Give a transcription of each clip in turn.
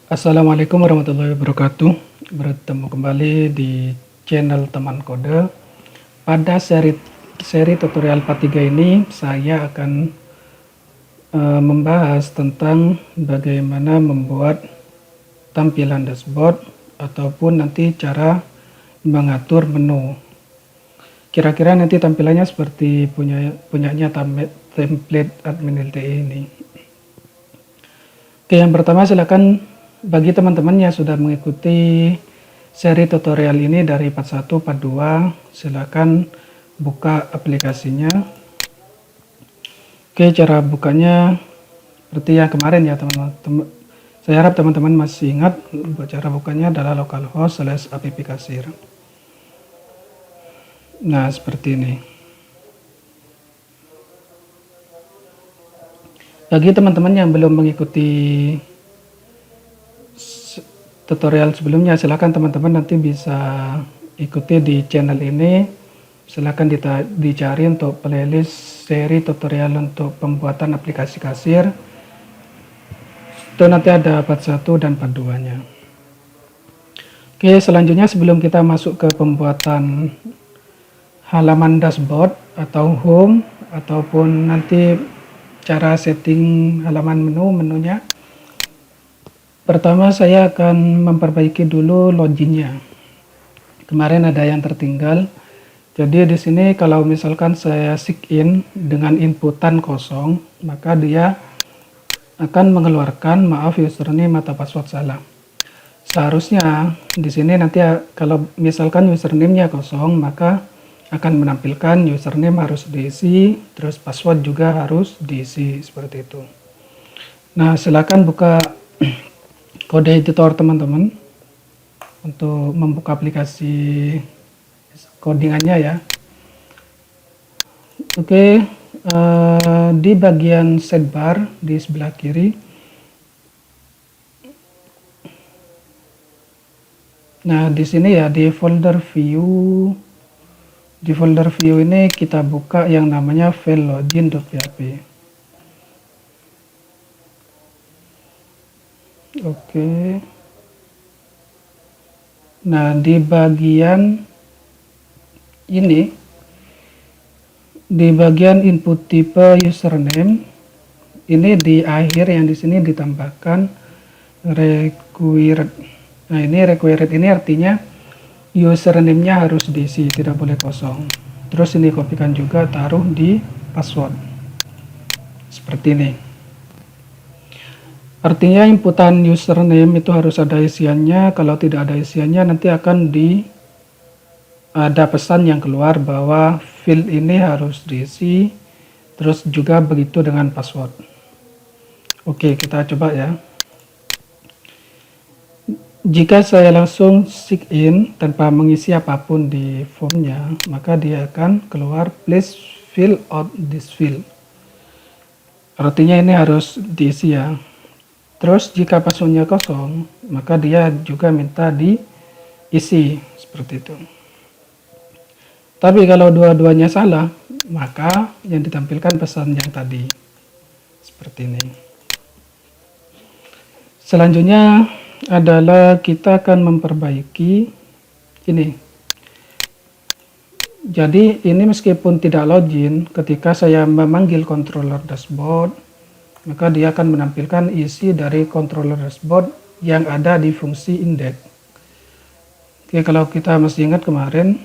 Assalamualaikum warahmatullahi wabarakatuh. Bertemu kembali di channel Teman Kode. Pada seri tutorial part 3 ini saya akan membahas tentang bagaimana membuat tampilan dashboard ataupun nanti cara mengatur menu. Kira-kira nanti tampilannya seperti punyanya template admin LTE ini. Oke, yang pertama silakan bagi teman-teman yang sudah mengikuti seri tutorial ini dari part 1, part 2, silakan buka aplikasinya. Oke, cara bukanya seperti yang kemarin ya teman-teman. Saya harap teman-teman masih ingat cara bukanya adalah localhost/appkasir. Nah, seperti ini. Bagi teman-teman yang belum mengikuti tutorial sebelumnya, silakan teman-teman nanti bisa ikuti di channel ini. Silakan dicari untuk playlist seri tutorial untuk pembuatan aplikasi kasir. Itu nanti ada part 1 dan part 2-nya. Oke, selanjutnya sebelum kita masuk ke pembuatan halaman dashboard atau home ataupun nanti cara setting halaman menunya, pertama saya akan memperbaiki dulu loginnya. Kemarin ada yang tertinggal. Jadi di sini kalau misalkan saya sign dengan inputan kosong, maka dia akan mengeluarkan maaf username atau password salah. Seharusnya di sini nanti kalau misalkan username-nya kosong, maka akan menampilkan username harus diisi, terus password juga harus diisi seperti itu. Nah, silakan buka kode editor teman-teman untuk membuka aplikasi codingannya ya. Oke, di bagian sidebar di sebelah kiri, nah di sini ya di folder view ini kita buka yang namanya file login.php. Oke. Nah, di bagian ini, di bagian input tipe username, ini di akhir yang di sini ditambahkan required. Nah, ini required ini artinya username-nya harus diisi, tidak boleh kosong. Terus ini kopikan juga, taruh di password. Seperti ini. Artinya inputan username itu harus ada isiannya. Kalau tidak ada isiannya nanti akan ada pesan yang keluar bahwa field ini harus diisi. Terus juga begitu dengan password. Oke, kita coba ya. Jika saya langsung sign tanpa mengisi apapun di formnya, maka dia akan keluar please fill out this field. Artinya ini harus diisi ya. Terus jika passwordnya kosong, maka dia juga minta diisi seperti itu. Tapi kalau dua-duanya salah, maka yang ditampilkan pesan yang tadi seperti ini. Selanjutnya adalah kita akan memperbaiki ini. Jadi ini meskipun tidak login, ketika saya memanggil controller dashboard, maka dia akan menampilkan isi dari controller dashboard yang ada di fungsi index. Oke, kalau kita masih ingat kemarin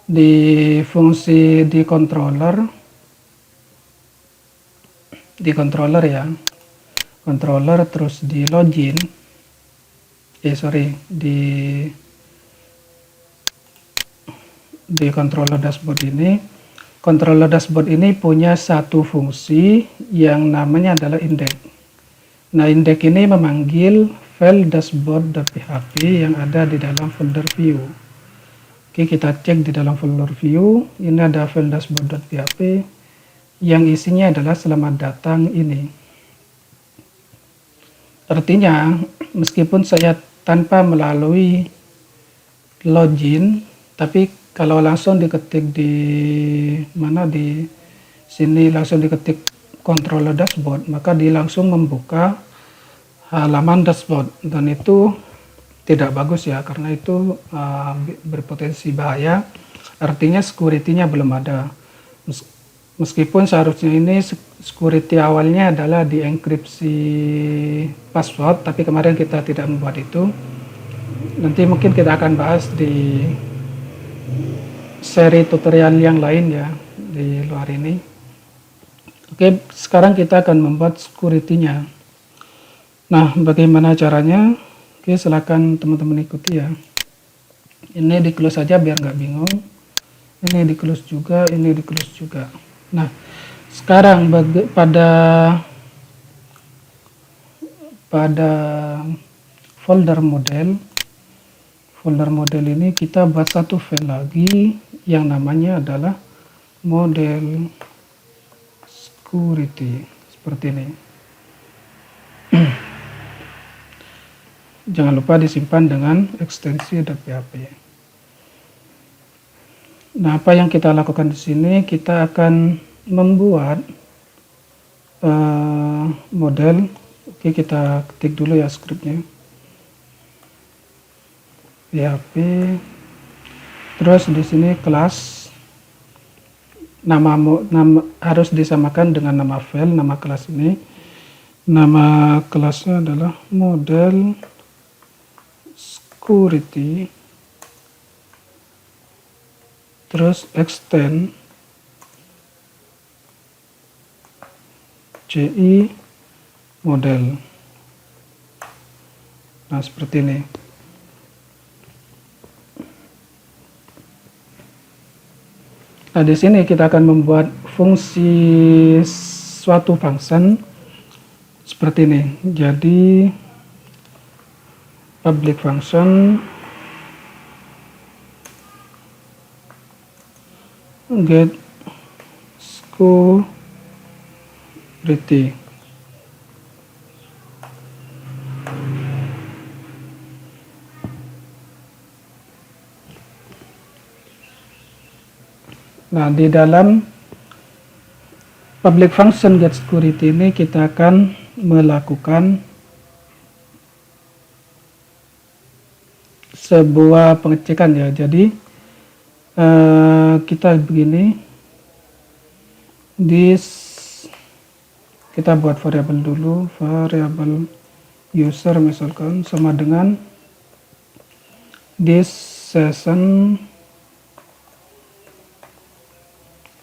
di fungsi di controller ya, controller terus di login, di controller dashboard ini. Controller dashboard ini punya satu fungsi yang namanya adalah index. Nah, index ini memanggil file dashboard.php yang ada di dalam folder view. Oke, kita cek di dalam folder view. Ini ada file dashboard.php yang isinya adalah selamat datang ini. Artinya, meskipun saya tanpa melalui login, tapi kalau langsung diketik di sini langsung diketik controller dashboard, maka dia langsung membuka halaman dashboard, dan itu tidak bagus ya, karena itu berpotensi bahaya. Artinya security-nya belum ada. Meskipun seharusnya ini security awalnya adalah di enkripsi password, tapi kemarin kita tidak membuat itu. Nanti mungkin kita akan bahas di seri tutorial yang lain ya, di luar ini. Oke, sekarang kita akan membuat security-nya. Nah, bagaimana caranya? Oke, silakan teman-teman ikuti ya. Ini di close saja biar nggak bingung. Ini di close juga, ini di close juga. Nah, sekarang pada folder model ini kita buat satu file lagi yang namanya adalah model security, seperti ini. Jangan lupa disimpan dengan ekstensi .php. Nah, apa yang kita lakukan di sini? Kita akan membuat model. Oke, kita ketik dulu ya skripnya. PHP. Terus di sini kelas. Nama harus disamakan dengan nama file, nama kelas ini. Nama kelasnya adalah model security. Terus extend CI model. Nah, seperti ini. Nah, di sini kita akan membuat fungsi suatu function seperti ini. Jadi public function get security. Nah, di dalam public function get security ini kita akan melakukan sebuah pengecekan ya. Jadi kita begini, kita buat variabel dulu, variabel user misalkan sama dengan this session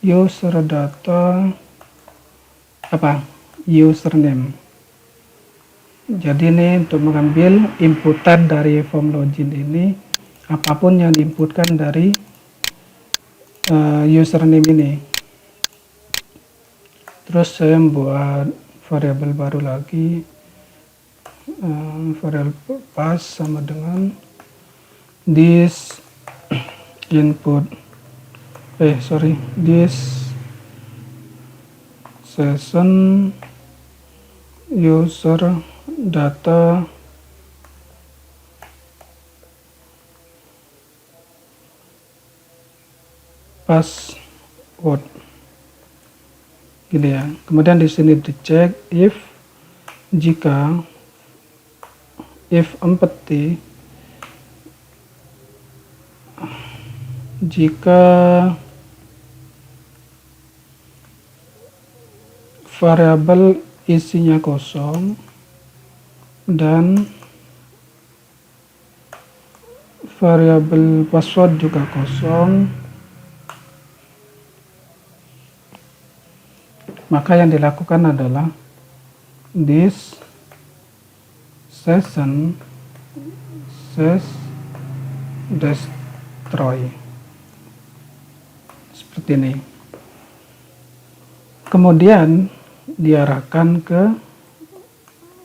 user data username. Jadi ini untuk mengambil inputan dari form login ini, apapun yang diinputkan dari username ini. Terus saya membuat variabel baru lagi, variabel pass sama dengan this input this session user data password, gitu ya. Kemudian di sini dicek if empty, jika variabel isinya kosong dan variabel password juga kosong, maka yang dilakukan adalah this session destroy, seperti ini. Kemudian diarahkan ke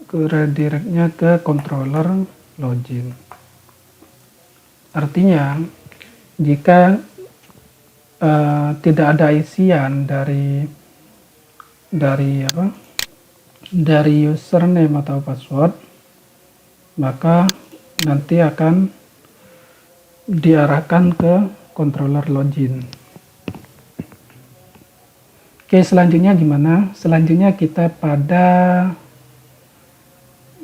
redirectnya ke controller login. Artinya jika tidak ada isian dari username atau password, maka nanti akan diarahkan ke controller login. Oke, selanjutnya gimana? Selanjutnya kita pada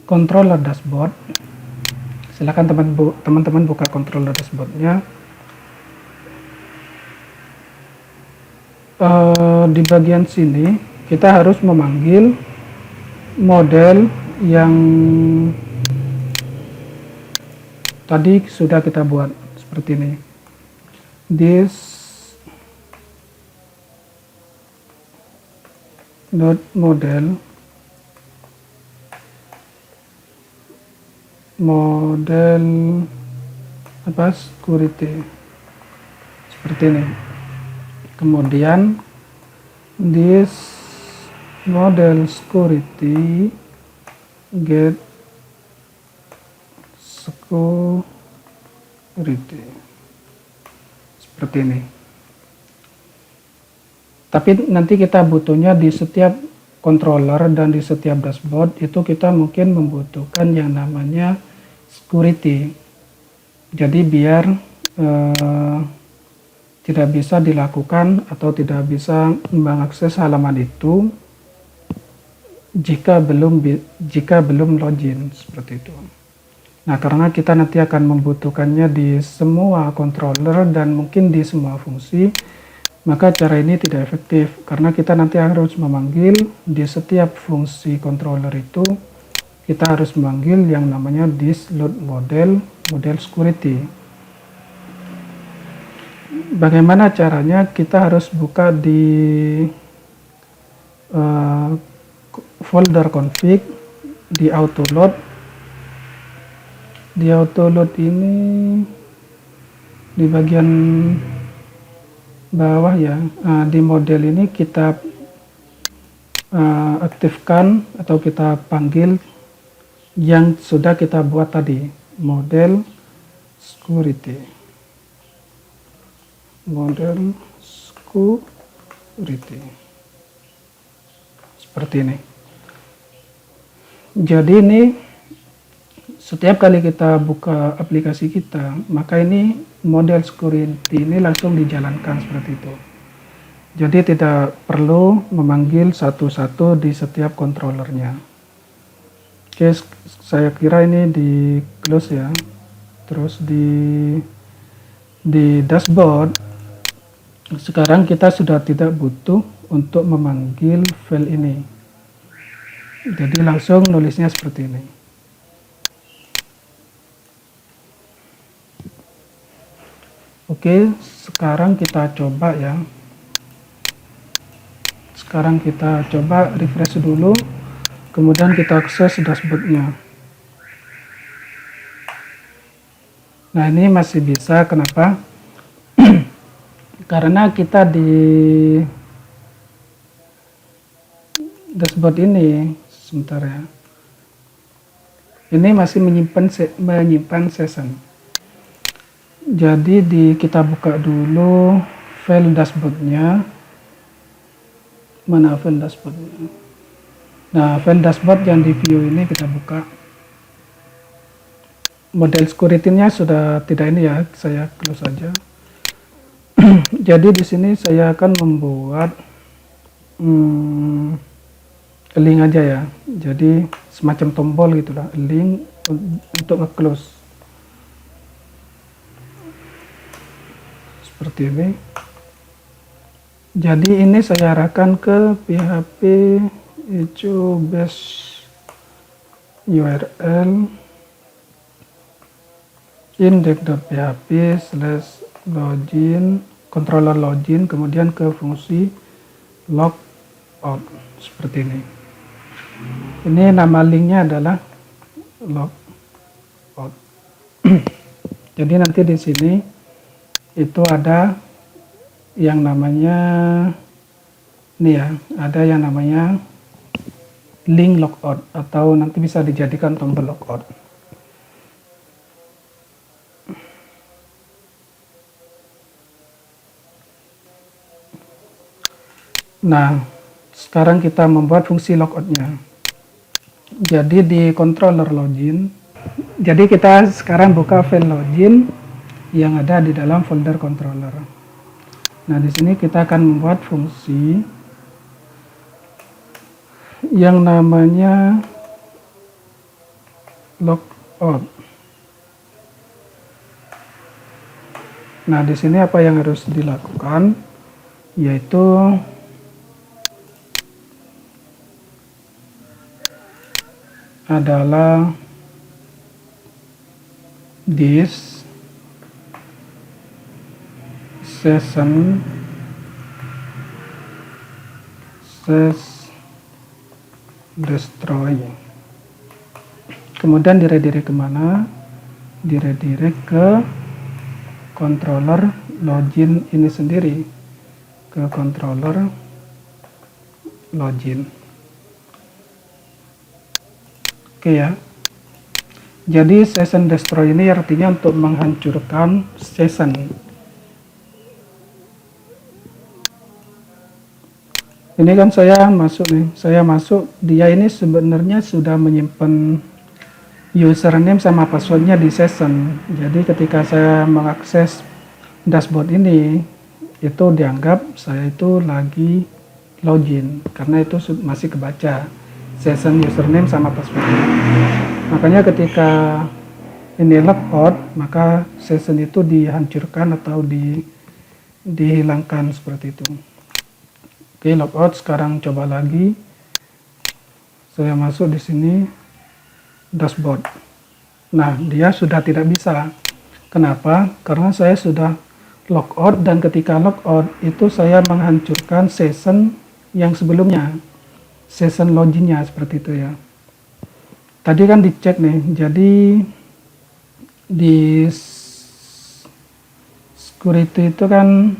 controller dashboard. Silakan teman-teman buka controller dashboardnya. Di bagian sini kita harus memanggil model yang tadi sudah kita buat seperti ini. This node model security seperti ini. Kemudian this model security get security seperti ini. Tapi nanti kita butuhnya di setiap controller dan di setiap dashboard itu kita mungkin membutuhkan yang namanya security. Jadi biar tidak bisa dilakukan atau tidak bisa mengakses halaman itu jika belum login seperti itu. Nah, karena kita nanti akan membutuhkannya di semua controller dan mungkin di semua fungsi, maka cara ini tidak efektif karena kita nanti harus memanggil di setiap fungsi controller itu kita harus memanggil yang namanya this load model security. Bagaimana caranya? Kita harus buka di folder config di autoload. Di autoload ini di bagian bawah ya, di model ini kita aktifkan atau kita panggil yang sudah kita buat tadi, model security seperti ini. Jadi ini setiap kali kita buka aplikasi kita, maka ini model security ini langsung dijalankan seperti itu. Jadi tidak perlu memanggil satu-satu di setiap controllernya. Oke, saya kira ini di close ya. Terus di dashboard, sekarang kita sudah tidak butuh untuk memanggil file ini. Jadi langsung nulisnya seperti ini. Oke, sekarang kita coba ya. Sekarang kita coba refresh dulu, kemudian kita akses dashboardnya. Nah, ini masih bisa, kenapa? Karena kita di dashboard ini, sebentar ya. Ini masih menyimpan session. Jadi kita buka dulu file dashboardnya. Mana file dashboardnya? Nah, file dashboard yang di view ini kita buka. Model security-nya sudah tidak ini ya, saya close saja. Jadi di sini saya akan membuat link aja ya. Jadi semacam tombol gitulah, link untuk nge-close. Seperti ini. Jadi ini saya arahkan ke PHP itu base URL index.php/login controller login, kemudian ke fungsi logout seperti ini. Ini nama linknya adalah logout. Jadi nanti di sini itu ada yang namanya ini ya, ada yang namanya link logout atau nanti bisa dijadikan tombol logout. Nah, sekarang kita membuat fungsi logoutnya. Jadi di controller login, jadi kita sekarang buka file login yang ada di dalam folder controller. Nah, di sini kita akan membuat fungsi yang namanya logout. Nah, di sini apa yang harus dilakukan, yaitu adalah this session destroy. Kemudian diredirect kemana? Diredirect ke controller login ini sendiri, ke controller login. Oke ya. Jadi session destroy ini artinya untuk menghancurkan session. Ini kan saya masuk nih, dia ini sebenarnya sudah menyimpan username sama passwordnya di session. Jadi ketika saya mengakses dashboard ini, itu dianggap saya itu lagi login, karena itu masih kebaca session username sama passwordnya. Makanya ketika ini logout, maka session itu dihancurkan atau dihilangkan seperti itu. Oke, logout. Sekarang coba lagi. Saya masuk di sini dashboard. Nah, dia sudah tidak bisa. Kenapa? Karena saya sudah logout, dan ketika logout itu saya menghancurkan session yang sebelumnya, session loginnya seperti itu ya. Tadi kan dicek nih, jadi di security itu kan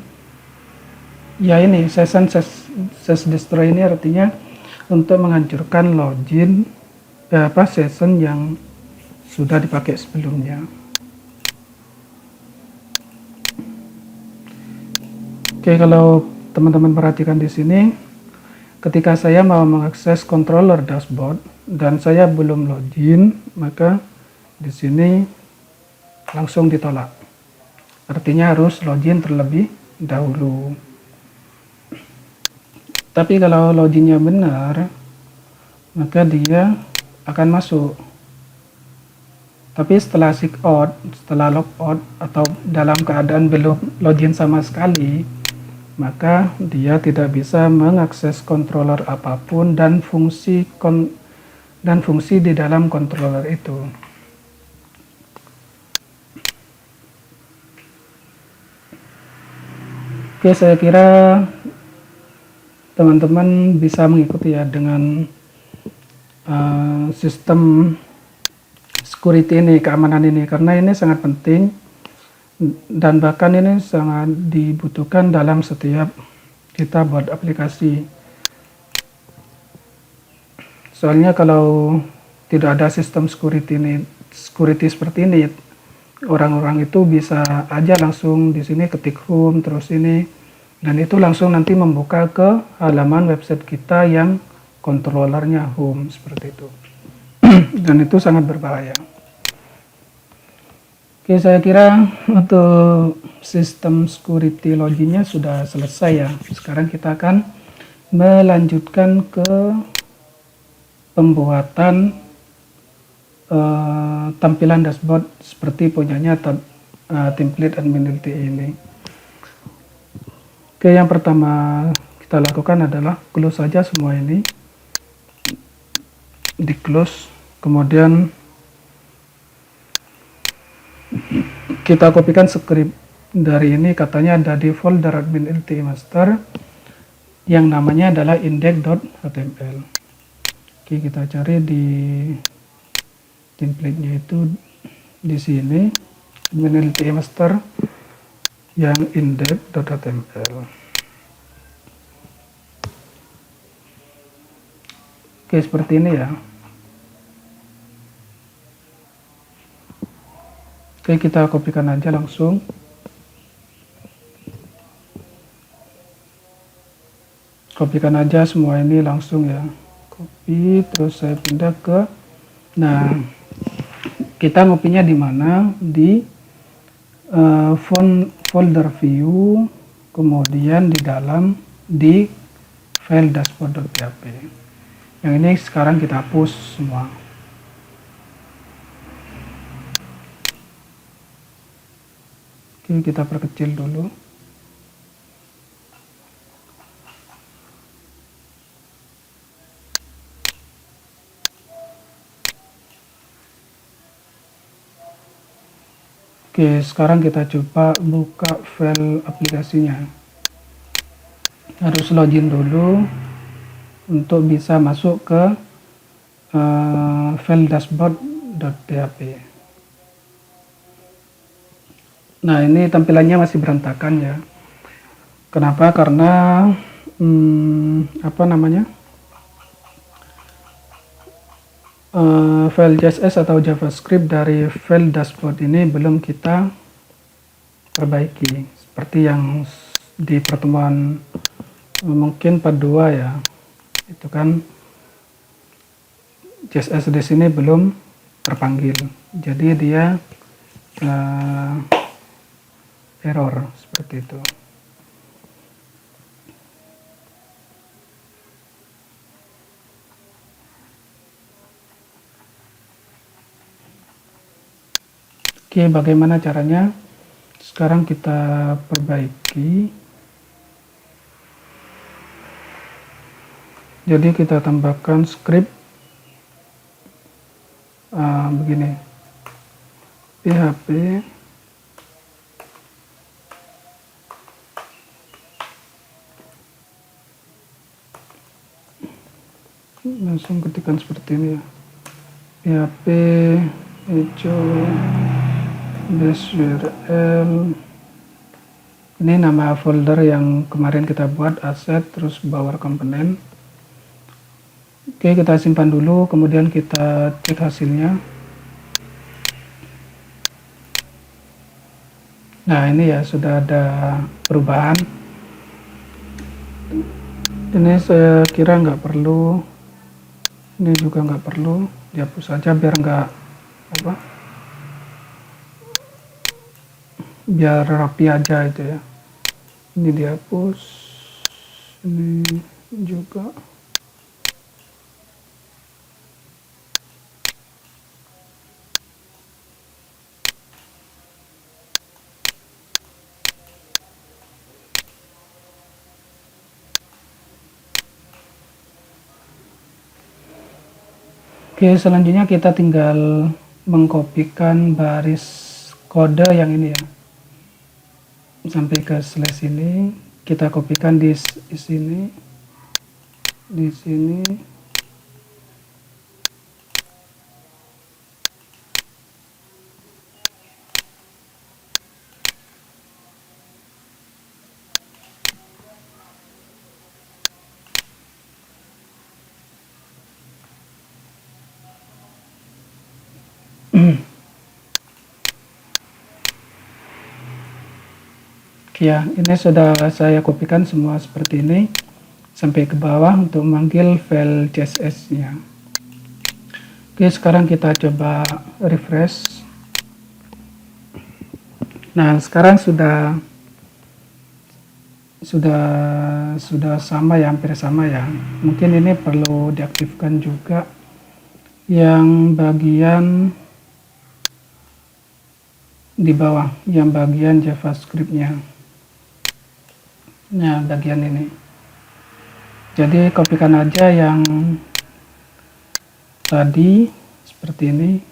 ya ini session destroy ini artinya untuk menghancurkan login session yang sudah dipakai sebelumnya. Oke, kalau teman-teman perhatikan di sini, ketika saya mau mengakses controller dashboard dan saya belum login, maka di sini langsung ditolak. Artinya harus login terlebih dahulu. Tapi kalau loginnya benar, maka dia akan masuk. Tapi setelah logout, setelah logout atau dalam keadaan belum login sama sekali, maka dia tidak bisa mengakses controller apapun dan fungsi di dalam controller itu. Oke, saya kira teman-teman bisa mengikuti ya dengan sistem security ini, keamanan ini, karena ini sangat penting dan bahkan ini sangat dibutuhkan dalam setiap kita buat aplikasi. Soalnya kalau tidak ada sistem security seperti ini, orang-orang itu bisa aja langsung di sini ketik home terus ini, dan itu langsung nanti membuka ke halaman website kita yang controllernya home seperti itu. Dan itu sangat berbahaya. Oke, saya kira untuk sistem security loginnya sudah selesai ya. Sekarang kita akan melanjutkan ke pembuatan tampilan dashboard seperti punyanya template admin LTE ini. Oke, yang pertama kita lakukan adalah close saja semua ini, di close, kemudian kita kopikan script dari ini, katanya ada di folder admin LTE master yang namanya adalah index.html. Oke, kita cari di template-nya itu di sini, admin LTE master yang index.html. Oke, seperti ini ya. Oke, kita kopikan aja langsung. Kopikan aja semua ini langsung ya. Copy, terus saya pindah ke, nah kita ngopinya di mana? Di folder view, kemudian di dalam di file dashboard.php. Yang ini sekarang kita hapus semua. Oke, kita perkecil dulu. Oke, sekarang kita coba buka file aplikasinya. Harus login dulu untuk bisa masuk ke file dashboard.php. Nah, ini tampilannya masih berantakan ya. Kenapa? Karena file CSS atau JavaScript dari file dashboard ini belum kita perbaiki seperti yang di pertemuan mungkin part 2 ya. Itu kan CSS di sini belum terpanggil, jadi dia error seperti itu. Oke, bagaimana caranya? Sekarang kita perbaiki. Jadi kita tambahkan script begini, PHP langsung ketikkan seperti ini ya, PHP echo base.url. Ini nama folder yang kemarin kita buat, asset, terus bower component. Oke, kita simpan dulu, kemudian kita cek hasilnya. Nah, ini ya sudah ada perubahan. Ini saya kira nggak perlu, ini juga nggak perlu, dihapus saja biar nggak biar rapi aja itu ya. Ini dihapus, ini juga. Oke, selanjutnya kita tinggal mengkopikan baris kode yang ini ya, sampai ke slash ini. Kita kopikan di sini, di sini, ya, ini sudah saya kopikan semua seperti ini sampai ke bawah untuk memanggil file CSS-nya. Oke, sekarang kita coba refresh. Nah, sekarang sudah sama ya, hampir sama ya. Mungkin ini perlu diaktifkan juga yang bagian di bawah, yang bagian JavaScript-nya. Nah, bagian ini. Jadi kopikan aja yang tadi seperti ini.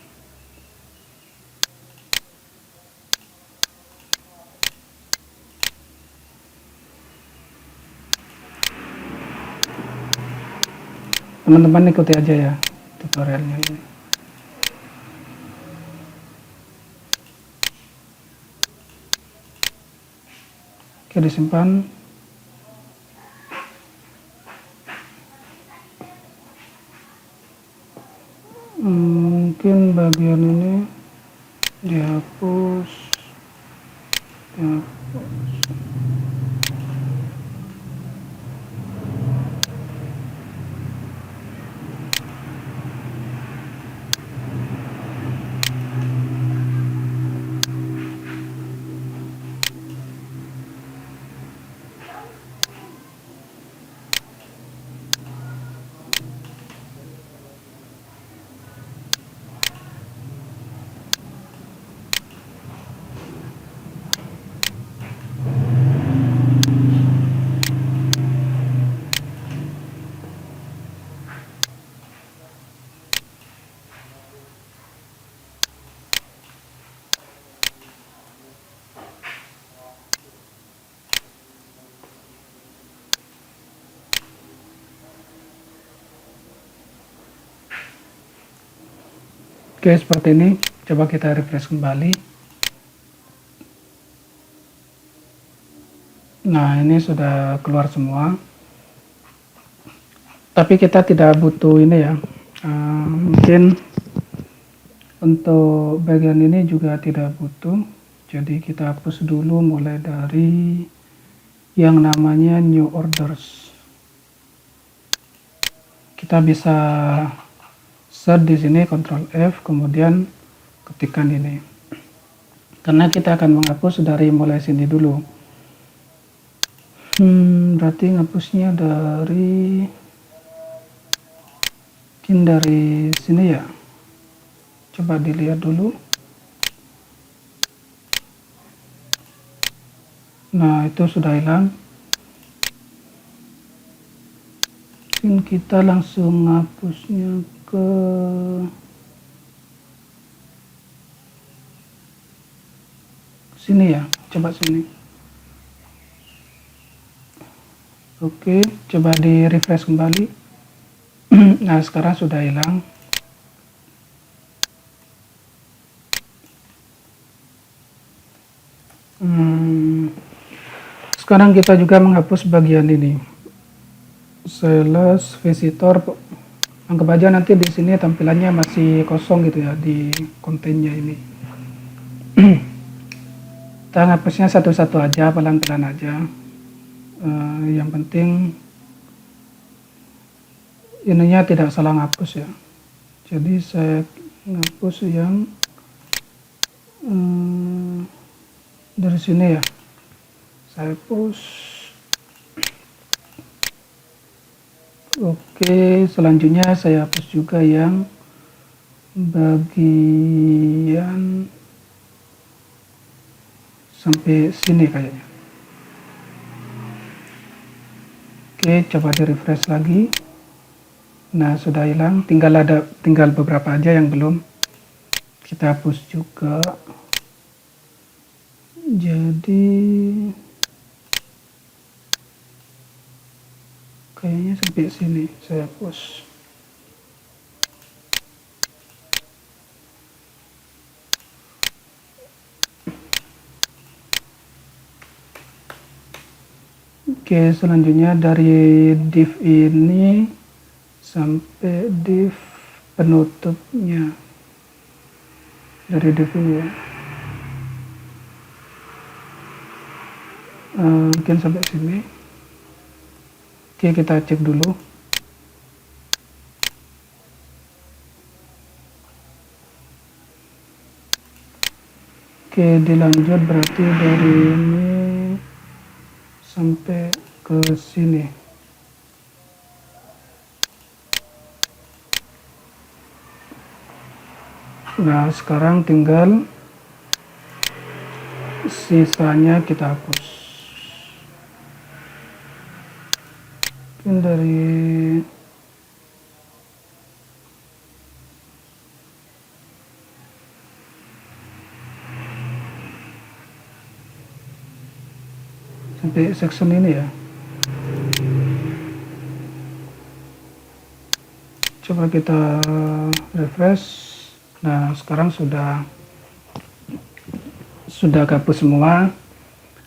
Teman-teman ikuti aja ya tutorialnya ini. Oke, disimpan. Mungkin bagian ini dihapus. Oke, seperti ini. Coba kita refresh kembali. Nah, ini sudah keluar semua. Tapi kita tidak butuh ini ya. Mungkin untuk bagian ini juga tidak butuh. Jadi kita hapus dulu mulai dari yang namanya new orders. Kita bisa search di sini Ctrl F, kemudian ketikkan ini. Karena kita akan menghapus dari mulai sini dulu. Berarti ngapusnya dari sini ya. Coba dilihat dulu. Nah, itu sudah hilang. Mungkin kita langsung ngapusnya ke sini ya. Coba sini. Oke, coba di refresh kembali. Nah, sekarang sudah hilang. Sekarang kita juga menghapus bagian ini. Sales visitor, anggap aja nanti di sini tampilannya masih kosong gitu ya di kontennya ini. Kita ngapusnya satu-satu aja, pelan-pelan aja. Yang penting ininya tidak salah ngapus ya. Jadi saya ngapus yang dari sini ya. Saya push. Oke, selanjutnya saya hapus juga yang bagian sampai sini kayaknya. Oke, coba di refresh lagi. Nah, sudah hilang, tinggal beberapa aja yang belum. Kita hapus juga. Jadi kayaknya sampai sini saya hapus. Oke, selanjutnya dari div ini sampai div penutupnya. Dari div ini ya. Mungkin sampai sini. Oke, kita cek dulu. Oke, dilanjut berarti dari ini sampai ke sini. Nah, sekarang tinggal sisanya kita hapus. Mungkin dari sampai section ini ya. Coba kita refresh. Nah, sekarang sudah hapus semua.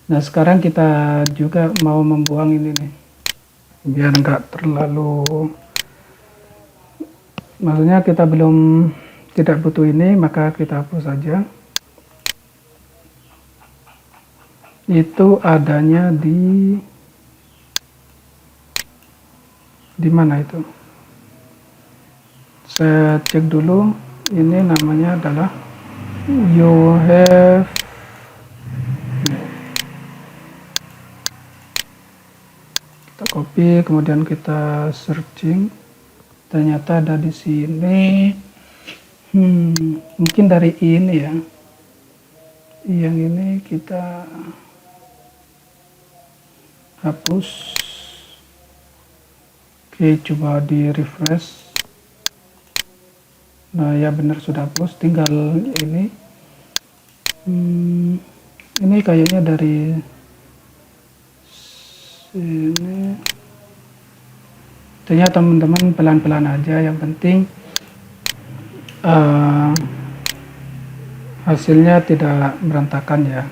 Nah, sekarang kita juga mau membuang ini nih, biar enggak terlalu, maksudnya kita tidak butuh ini, maka kita hapus saja. Itu adanya di mana itu? Saya cek dulu. Ini namanya adalah you have. Kita copy, kemudian kita searching. Ternyata ada di sini. Mungkin dari ini ya. Yang ini kita hapus. Oke, coba di refresh. Nah, ya benar sudah hapus, tinggal ini. Ini kayaknya dari sini. Ternyata teman-teman pelan-pelan aja, yang penting hasilnya tidak berantakan ya.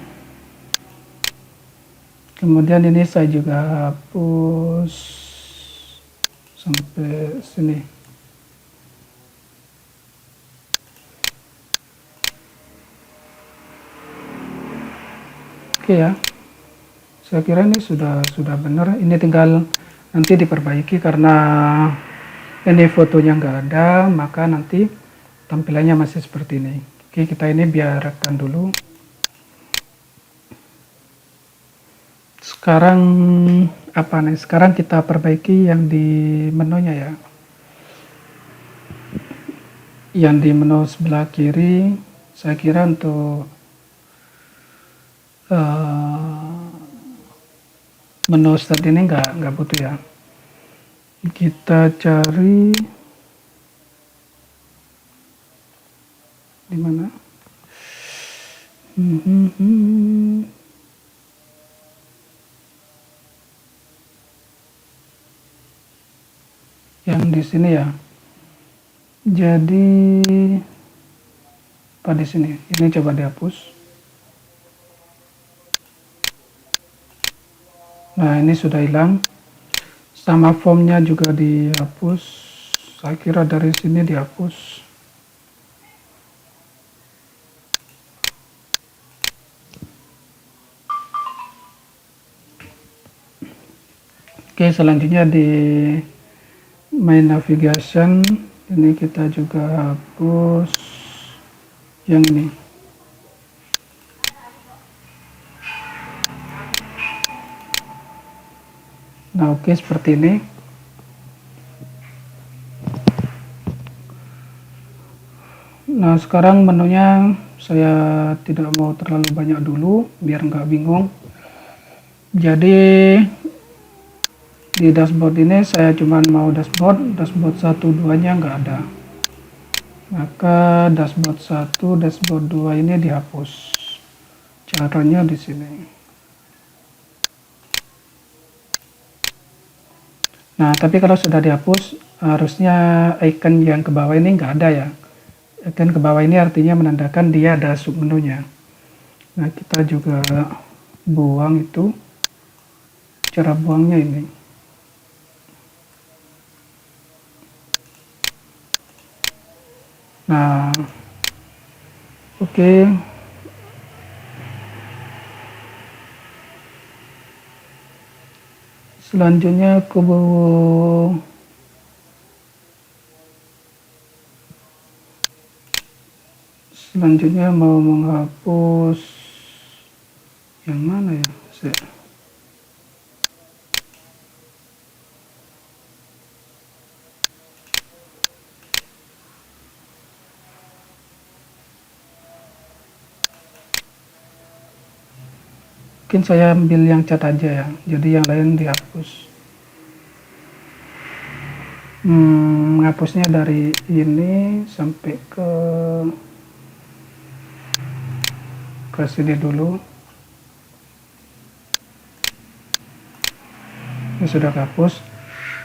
Kemudian ini saya juga hapus sampai sini. Oke ya, saya kira ini sudah benar. Ini tinggal nanti diperbaiki karena ini fotonya nggak ada, maka nanti tampilannya masih seperti ini. Oke, kita ini biarkan dulu. Sekarang apa nih? Sekarang kita perbaiki yang di menunya ya. Yang di menu sebelah kiri, saya kira untuk menu start ini nggak butuh ya. Kita cari di mana? Yang di sini ya. Jadi apa di sini? Ini coba dihapus. Nah, ini sudah hilang. Sama formnya juga dihapus. Saya kira dari sini dihapus. Oke, selanjutnya di main navigation ini kita juga hapus yang ini. Nah, oke, seperti ini. Nah, sekarang menunya saya tidak mau terlalu banyak dulu biar nggak bingung. Jadi di dashboard ini saya cuma mau dashboard 1, 2-nya nggak ada. Maka dashboard 1, dashboard 2 ini dihapus. Caranya di sini. Nah, tapi kalau sudah dihapus, harusnya icon yang ke bawah ini nggak ada ya. Icon ke bawah ini artinya menandakan dia ada submenunya. Nah, kita juga buang itu. Cara buangnya ini. Nah, oke. Selanjutnya mau menghapus yang mana ya? Mungkin saya ambil yang cat aja ya, jadi yang lain dihapus. Menghapusnya dari ini sampai ke sini dulu. Ini sudah dihapus.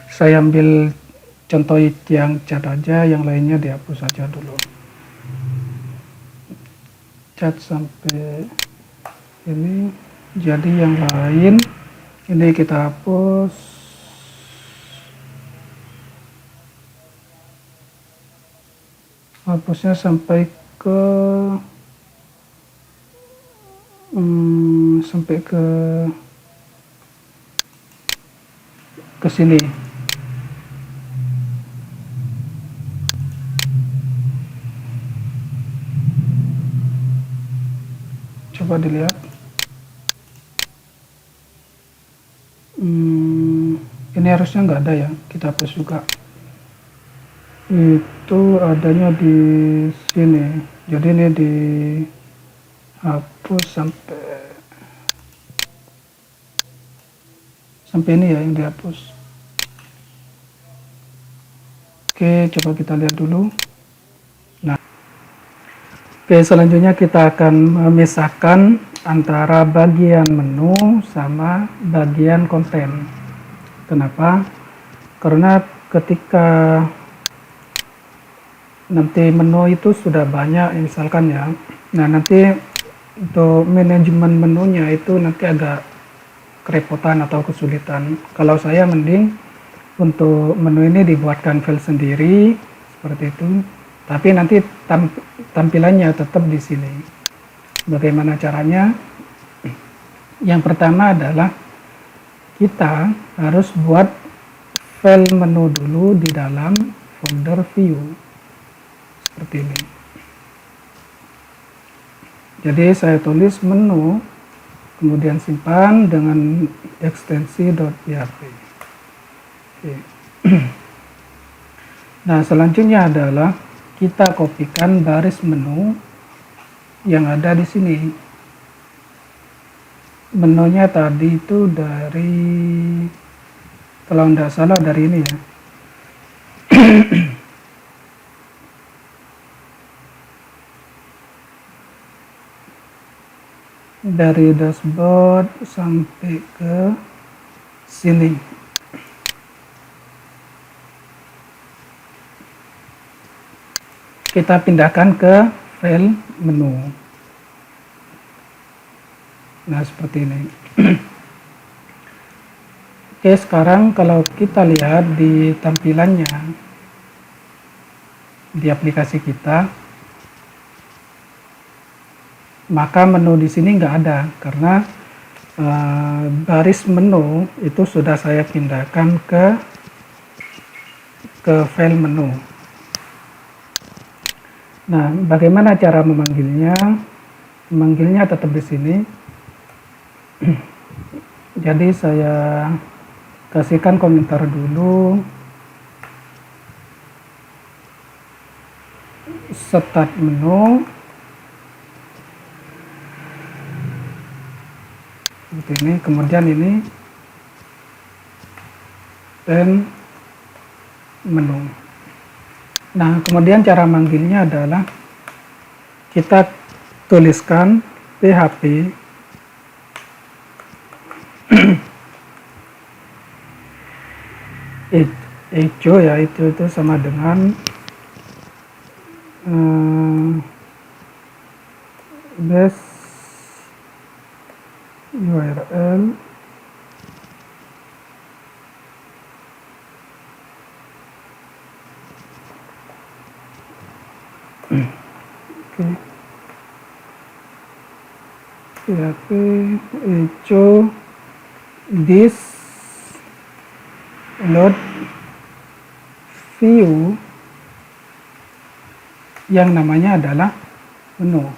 Saya ambil contoh yang cat aja, yang lainnya dihapus saja dulu. Cat sampai ini. Jadi yang lain ini kita hapus. Hapusnya sampai ke sini. Coba dilihat. Ini harusnya nggak ada ya, kita hapus juga. Itu adanya di sini, jadi ini dihapus sampai ini ya yang dihapus. Oke, coba kita lihat dulu. Nah, oke, selanjutnya kita akan memisahkan antara bagian menu sama bagian konten. Kenapa? Karena ketika nanti menu itu sudah banyak, misalkan ya, Nah, nanti untuk manajemen menunya itu nanti agak kerepotan atau kesulitan. Kalau saya mending untuk menu ini dibuatkan file sendiri seperti itu, tapi nanti tampilannya tetap di sini. Bagaimana caranya? Yang pertama adalah kita harus buat file menu dulu di dalam folder view seperti ini. Jadi saya tulis menu, kemudian simpan dengan ekstensi .php. Oke. Nah, selanjutnya adalah kita kopikan baris menu yang ada di sini. Menunya tadi itu dari, kalau tidak salah dari ini ya. Dari dashboard sampai ke sini. Kita pindahkan ke file menu. Nah, seperti ini. Oke, sekarang kalau kita lihat di tampilannya di aplikasi kita, maka menu di sini nggak ada karena baris menu itu sudah saya pindahkan ke file menu. Nah, bagaimana cara memanggilnya? Memanggilnya tetap di sini. Jadi saya kasihkan komentar dulu. Start menu. Seperti ini, kemudian ini dan menu. Nah, kemudian cara manggilnya adalah kita tuliskan php echo ya, itu sama dengan base URL oke. PHP echo this load view yang namanya adalah menu.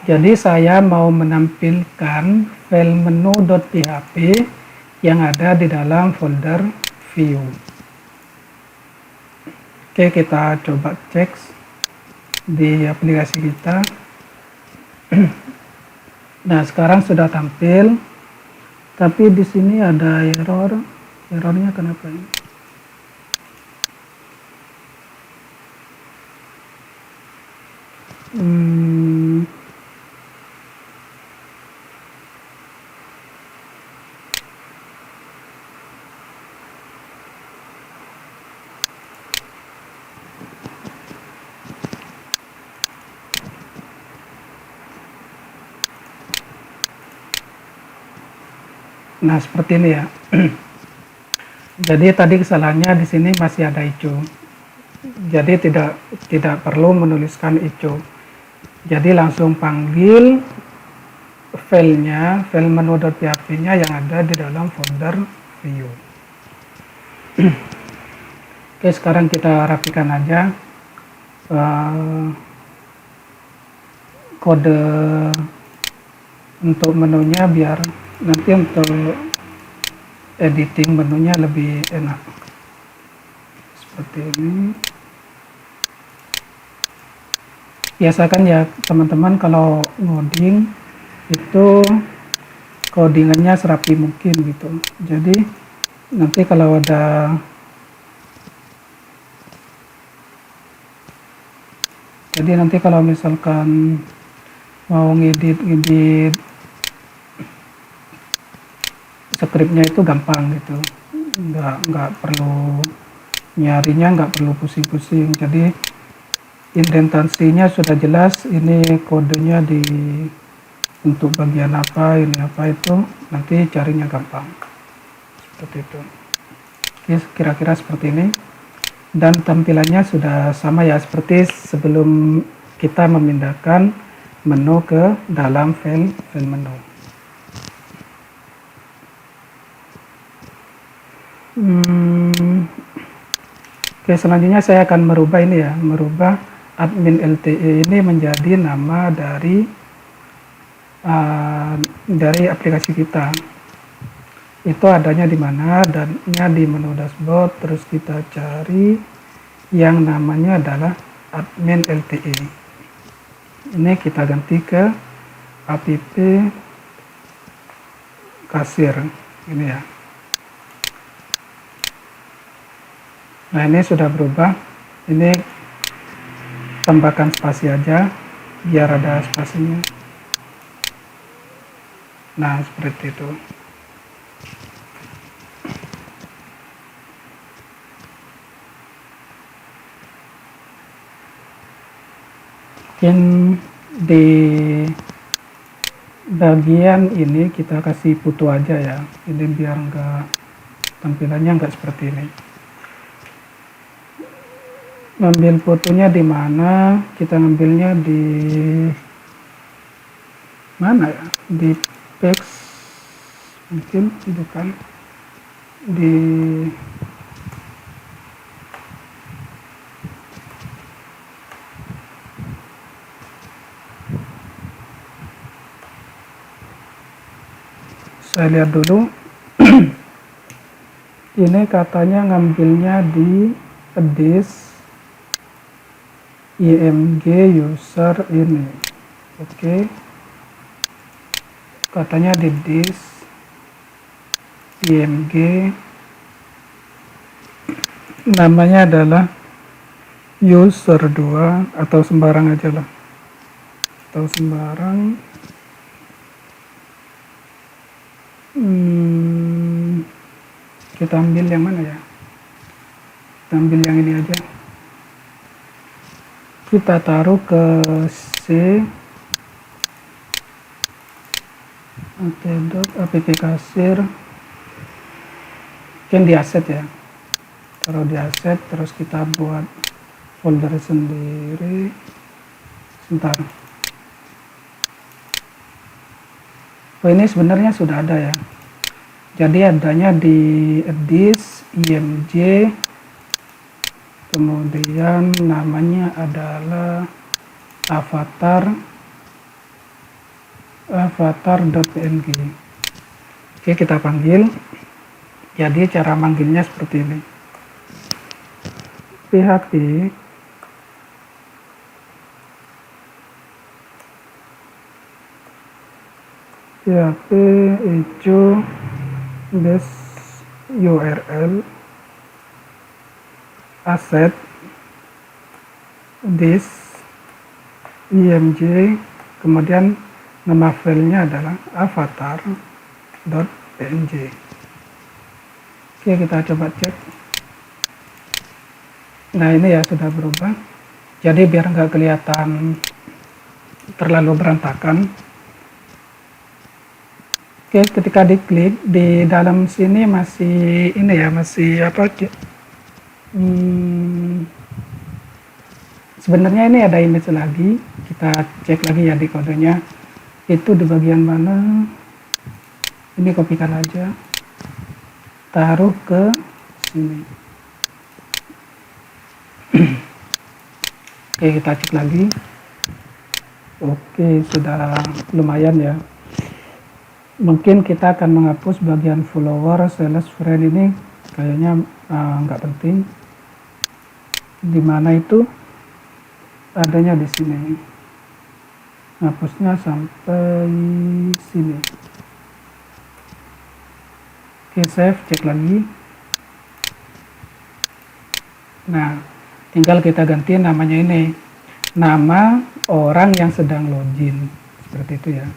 Jadi saya mau menampilkan file menu.php yang ada di dalam folder view. Oke, kita coba cek di aplikasi kita. Nah, sekarang sudah tampil, tapi di sini ada error. Errornya kenapa ini? Nah, seperti ini ya. Jadi tadi kesalahannya di sini masih ada echo. Jadi tidak perlu menuliskan echo. Jadi langsung panggil filenya, file menu.php-nya yang ada di dalam folder view. Oke, sekarang kita rapikan aja kode untuk menunya biar nanti untuk editing menunya lebih enak. Seperti ini. Biasakan ya teman-teman kalau ngoding itu codingannya serapi mungkin gitu. Jadi nanti kalau ada misalkan mau ngedit skripnya itu gampang gitu, nggak perlu nyarinya, nggak perlu pusing-pusing. Jadi indentansinya sudah jelas, ini kodenya di untuk bagian apa, ini apa itu, nanti carinya gampang. Seperti itu. Oke, kira-kira seperti ini. Dan tampilannya sudah sama ya, seperti sebelum kita memindahkan menu ke dalam file menu. Oke, selanjutnya saya akan merubah ini ya, merubah admin LTE ini menjadi nama dari aplikasi kita. Itu adanya di mana? Adanya di menu dashboard, terus kita cari yang namanya adalah admin LTE. Ini kita ganti ke app kasir, ini ya. Nah, ini sudah berubah. Ini tambahkan spasi aja biar ada spasinya. Nah, seperti itu. Mungkin di bagian ini kita kasih foto aja ya, ini biar enggak, tampilannya enggak seperti ini. Ngambil fotonya di mana? Kita ngambilnya di mana ya? Di text mungkin, bukan di saya lihat dulu. Ini katanya ngambilnya di disk IMG user ini. Oke. Katanya di disk IMG, namanya adalah user 2 atau sembarang aja lah. Atau sembarang. Kita ambil yang mana ya? Kita ambil yang ini aja. Kita taruh ke C app kasir, mungkin di aset ya, taruh di aset, terus kita buat folder sendiri. Sebentar. Oh, ini sebenarnya sudah ada ya, jadi adanya di disk IMG, kemudian namanya adalah avatar.png. Oke, kita panggil. Jadi cara manggilnya seperti ini. php echo base URL asset disk IMG, kemudian nama filenya adalah avatar.png. Oke, kita coba cek. Nah, ini ya sudah berubah. Jadi biar nggak kelihatan terlalu berantakan. Oke, ketika diklik di dalam sini masih ini ya, masih apa? Sebenarnya ini ada image lagi. Kita cek lagi ya di kodenya. Itu di bagian mana? Ini kopikan aja. Taruh ke sini. Oke, kita cek lagi. Oke, sudah lumayan ya. Mungkin kita akan menghapus bagian follower /friend ini, kayaknya nggak penting. Di mana itu? Adanya di sini. Hapusnya sampai sini. Oke, save, cek lagi. Nah, tinggal kita ganti namanya ini. Nama orang yang sedang login. Seperti itu ya.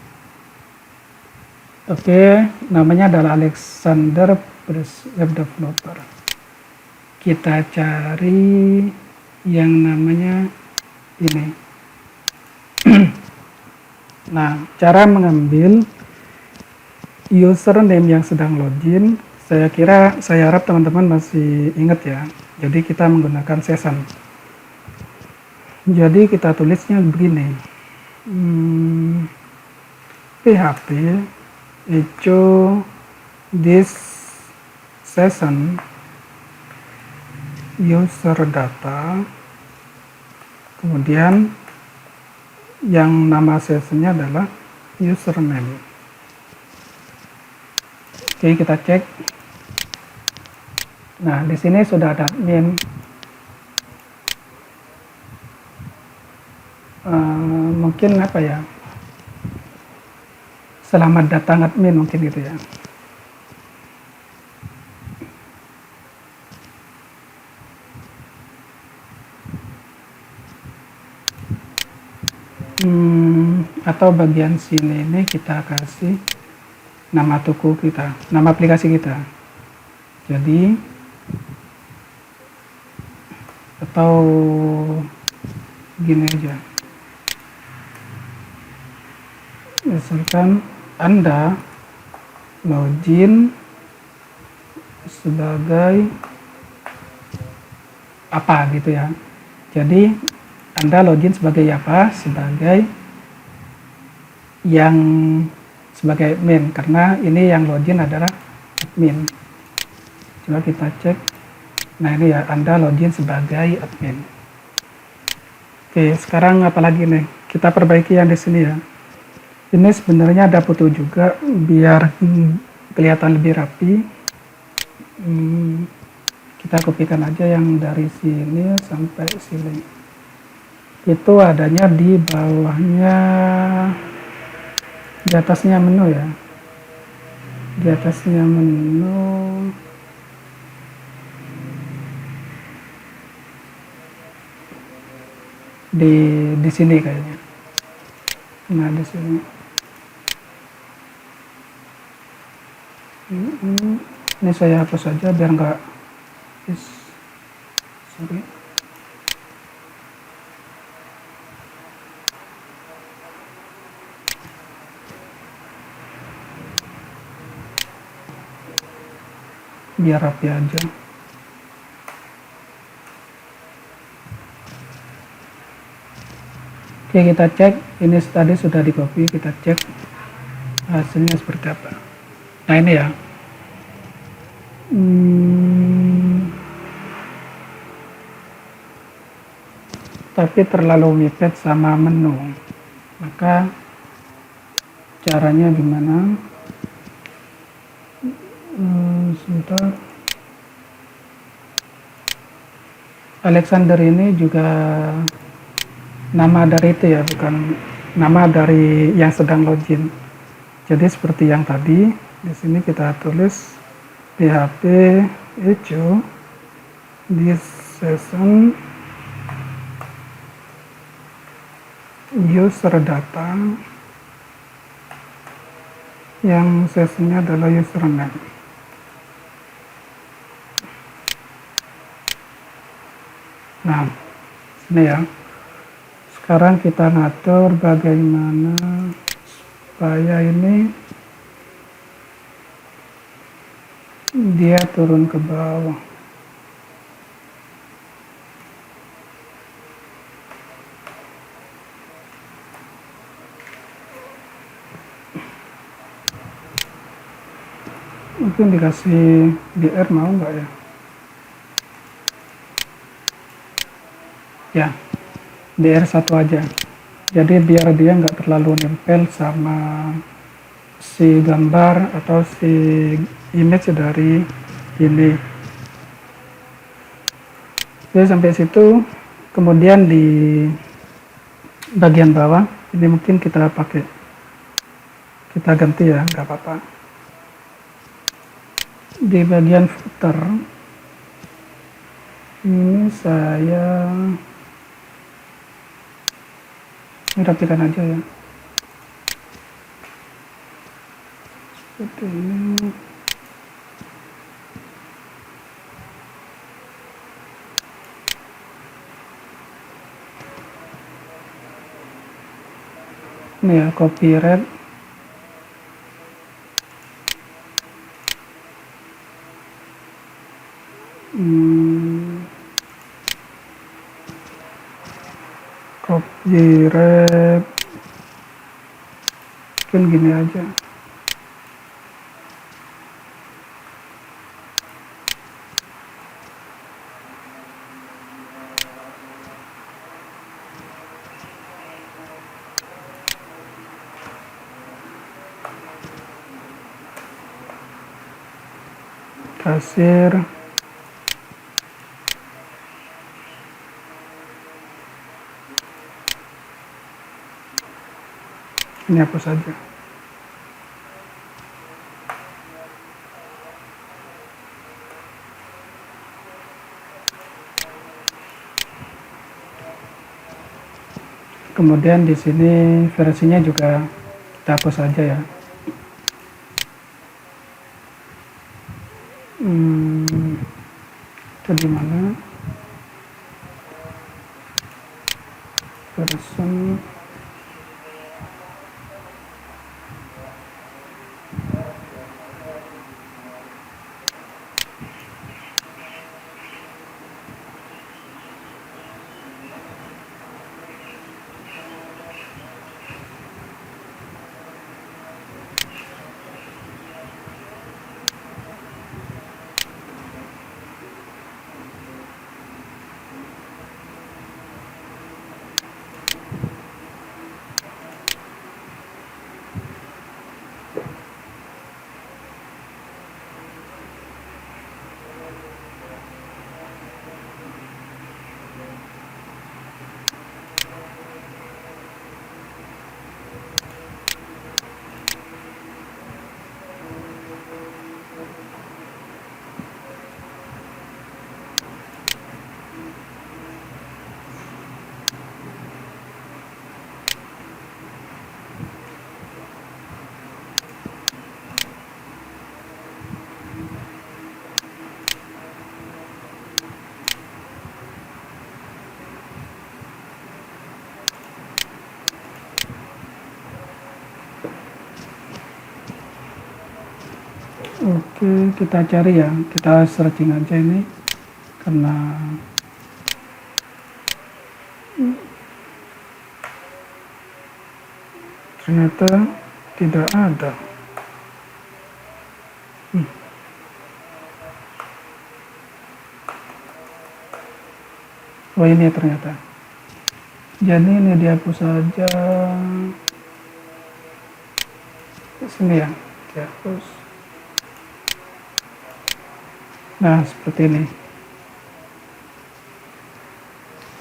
Oke, namanya adalah Alexander Web Developer. Kita cari yang namanya ini. Nah, cara mengambil username yang sedang login, saya harap teman-teman masih ingat ya. Jadi kita menggunakan session. Jadi kita tulisnya begini. PHP echo this session user data, kemudian yang nama sessionnya adalah username. Oke, kita cek. Nah, di sini sudah ada admin. Mungkin apa ya? Selamat datang admin mungkin gitu ya. Atau bagian sini ini kita kasih nama toko kita, nama aplikasi kita. Jadi atau gini aja, misalkan Anda login sebagai apa gitu ya. Jadi Anda login sebagai apa? Sebagai admin, karena ini yang login adalah admin. Coba kita cek. Nah, ini ya, Anda login sebagai admin. Oke, sekarang apalagi nih? Kita perbaiki yang di sini ya. Ini sebenarnya ada foto juga biar kelihatan lebih rapi. Kita kopikan aja yang dari sini sampai sini. Itu adanya di bawahnya, di atasnya menu ya. Di atasnya menu. Di sini kayaknya. Nah, di sini. Ini saya hapus saja biar nggak sorry. Biar rapi aja. Oke, kita cek. Ini tadi sudah di copy, kita cek hasilnya seperti apa. Nah, ini ya. Tapi terlalu mepet sama menu. Maka caranya gimana? Sebentar. Alexander ini juga nama dari itu ya, bukan nama dari yang sedang login. Jadi seperti yang tadi, di sini kita tulis PHP echo this session user data, yang sessionnya adalah username. Nah, ini ya. Sekarang kita ngatur bagaimana supaya ini dia turun ke bawah. Mungkin dikasih DR mau nggak ya? Ya, DR1 aja. Jadi biar dia nggak terlalu nempel sama si gambar atau si image dari ini. Jadi sampai situ. Kemudian di bagian bawah ini mungkin kita ganti ya, nggak apa-apa. Di bagian footer ini saya rapikan aja ya, seperti ini. Ini ya, copyright. Copyright. Mungkin gini aja. Kasir. Ini hapus saja. Kemudian di sini versinya juga kita hapus saja ya. Itu di mana? Version. Oke, kita cari ya, kita searching aja ini karena ternyata tidak ada. Oh ini ternyata. Jadi ini dihapus saja. Sini ya, dihapus. Nah, seperti ini.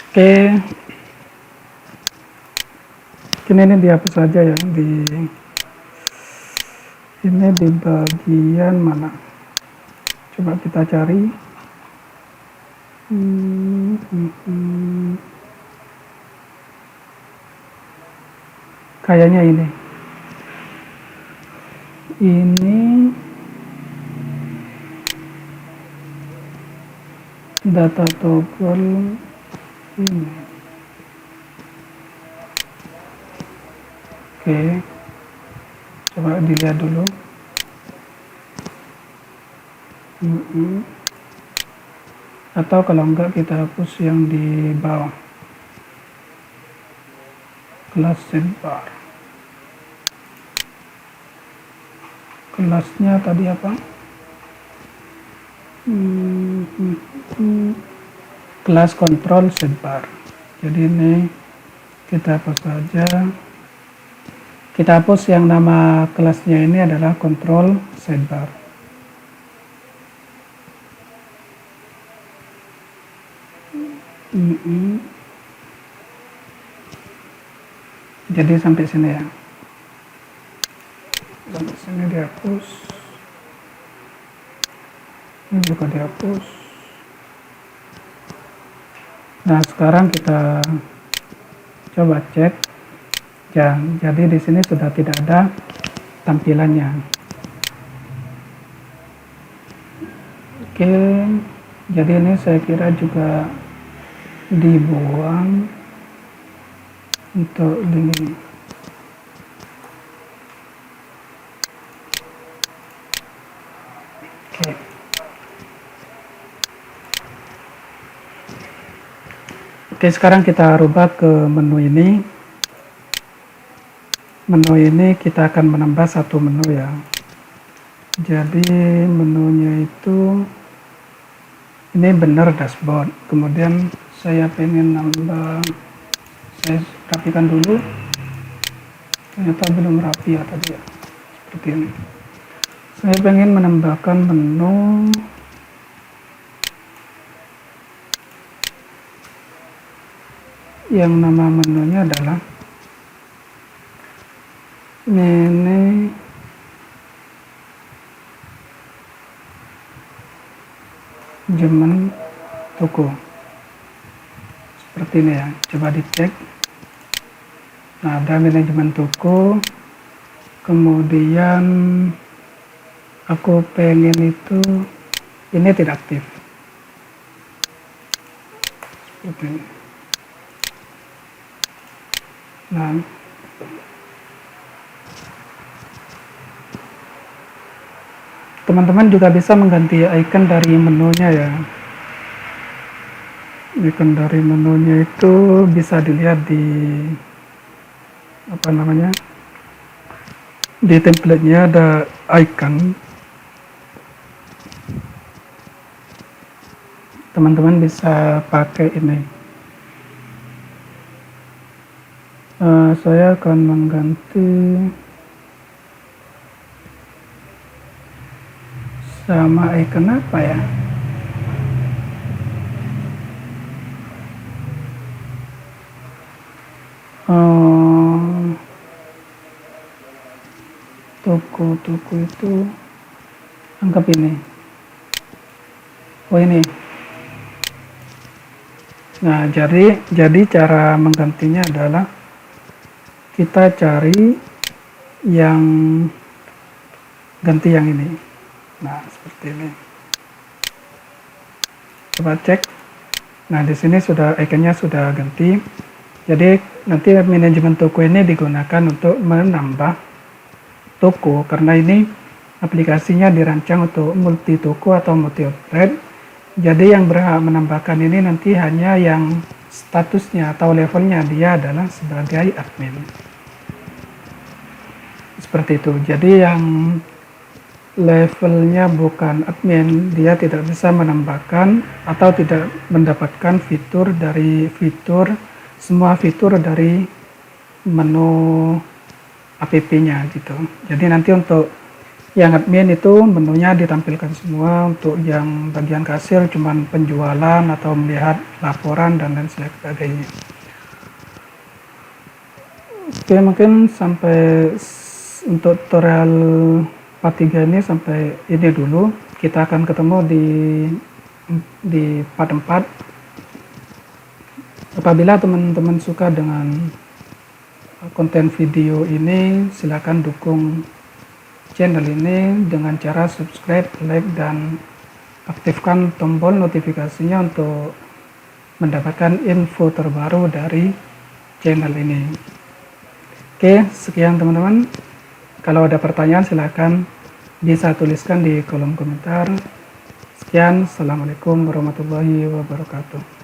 Oke. Ini dihapus saja ya ini di bagian mana? Coba kita cari. Kayaknya ini. Data toggle ini. Oke, coba dilihat dulu. Atau kalau enggak kita hapus yang di bawah, kelas sidebar. Kelasnya tadi apa? Kelas control sidebar. Jadi ini kita hapus saja. Kita hapus yang nama kelasnya ini adalah control sidebar. Jadi sampai sini ya. Sampai sini dihapus. Ini juga dihapus. Nah, sekarang kita coba cek. Ya, jadi di sini sudah tidak ada tampilannya. Oke, jadi ini saya kira juga dibuang untuk link ini. Oke, sekarang kita rubah ke menu ini. Menu ini kita akan menambah satu menu ya. Jadi menunya itu ini benar dashboard. Kemudian saya pengen nambah, saya rapikan dulu. Ternyata belum rapi ya tadi ya. Seperti ini. Saya pengen menambahkan menu yang nama menunya adalah manajemen toko. Seperti ini ya, coba dicek. Nah, ada manajemen toko, kemudian aku pengen itu ini tidak aktif. Seperti ini. Nah, teman-teman juga bisa mengganti icon dari menunya ya. Icon dari menunya itu bisa dilihat di apa namanya, di template-nya ada icon. Teman-teman bisa pakai ini. Saya akan mengganti sama icon apa ya? Toko itu anggap ini. Oh ini. Nah, jadi cara menggantinya adalah kita cari yang ganti yang ini. Nah, seperti ini. Coba cek. Nah, di sini sudah ikonnya sudah ganti. Jadi nanti manajemen toko ini digunakan untuk menambah toko, karena ini aplikasinya dirancang untuk multi toko atau multi outlet. Jadi yang berhak menambahkan ini nanti hanya yang statusnya atau levelnya dia adalah sebagai admin. Seperti itu. Jadi yang levelnya bukan admin, dia tidak bisa menambahkan atau tidak mendapatkan semua fitur dari menu app-nya gitu. Jadi nanti untuk yang admin itu menunya ditampilkan semua, untuk yang bagian kasir cuman penjualan atau melihat laporan dan lain sebagainya. Oke, mungkin sampai untuk tutorial part 3 ini sampai ini dulu. Kita akan ketemu di part 4. Apabila teman-teman suka dengan konten video ini, silakan dukung channel ini dengan cara subscribe, like, dan aktifkan tombol notifikasinya untuk mendapatkan info terbaru dari channel ini. Oke, sekian teman-teman. Kalau ada pertanyaan silakan bisa tuliskan di kolom komentar. Sekian, assalamualaikum warahmatullahi wabarakatuh.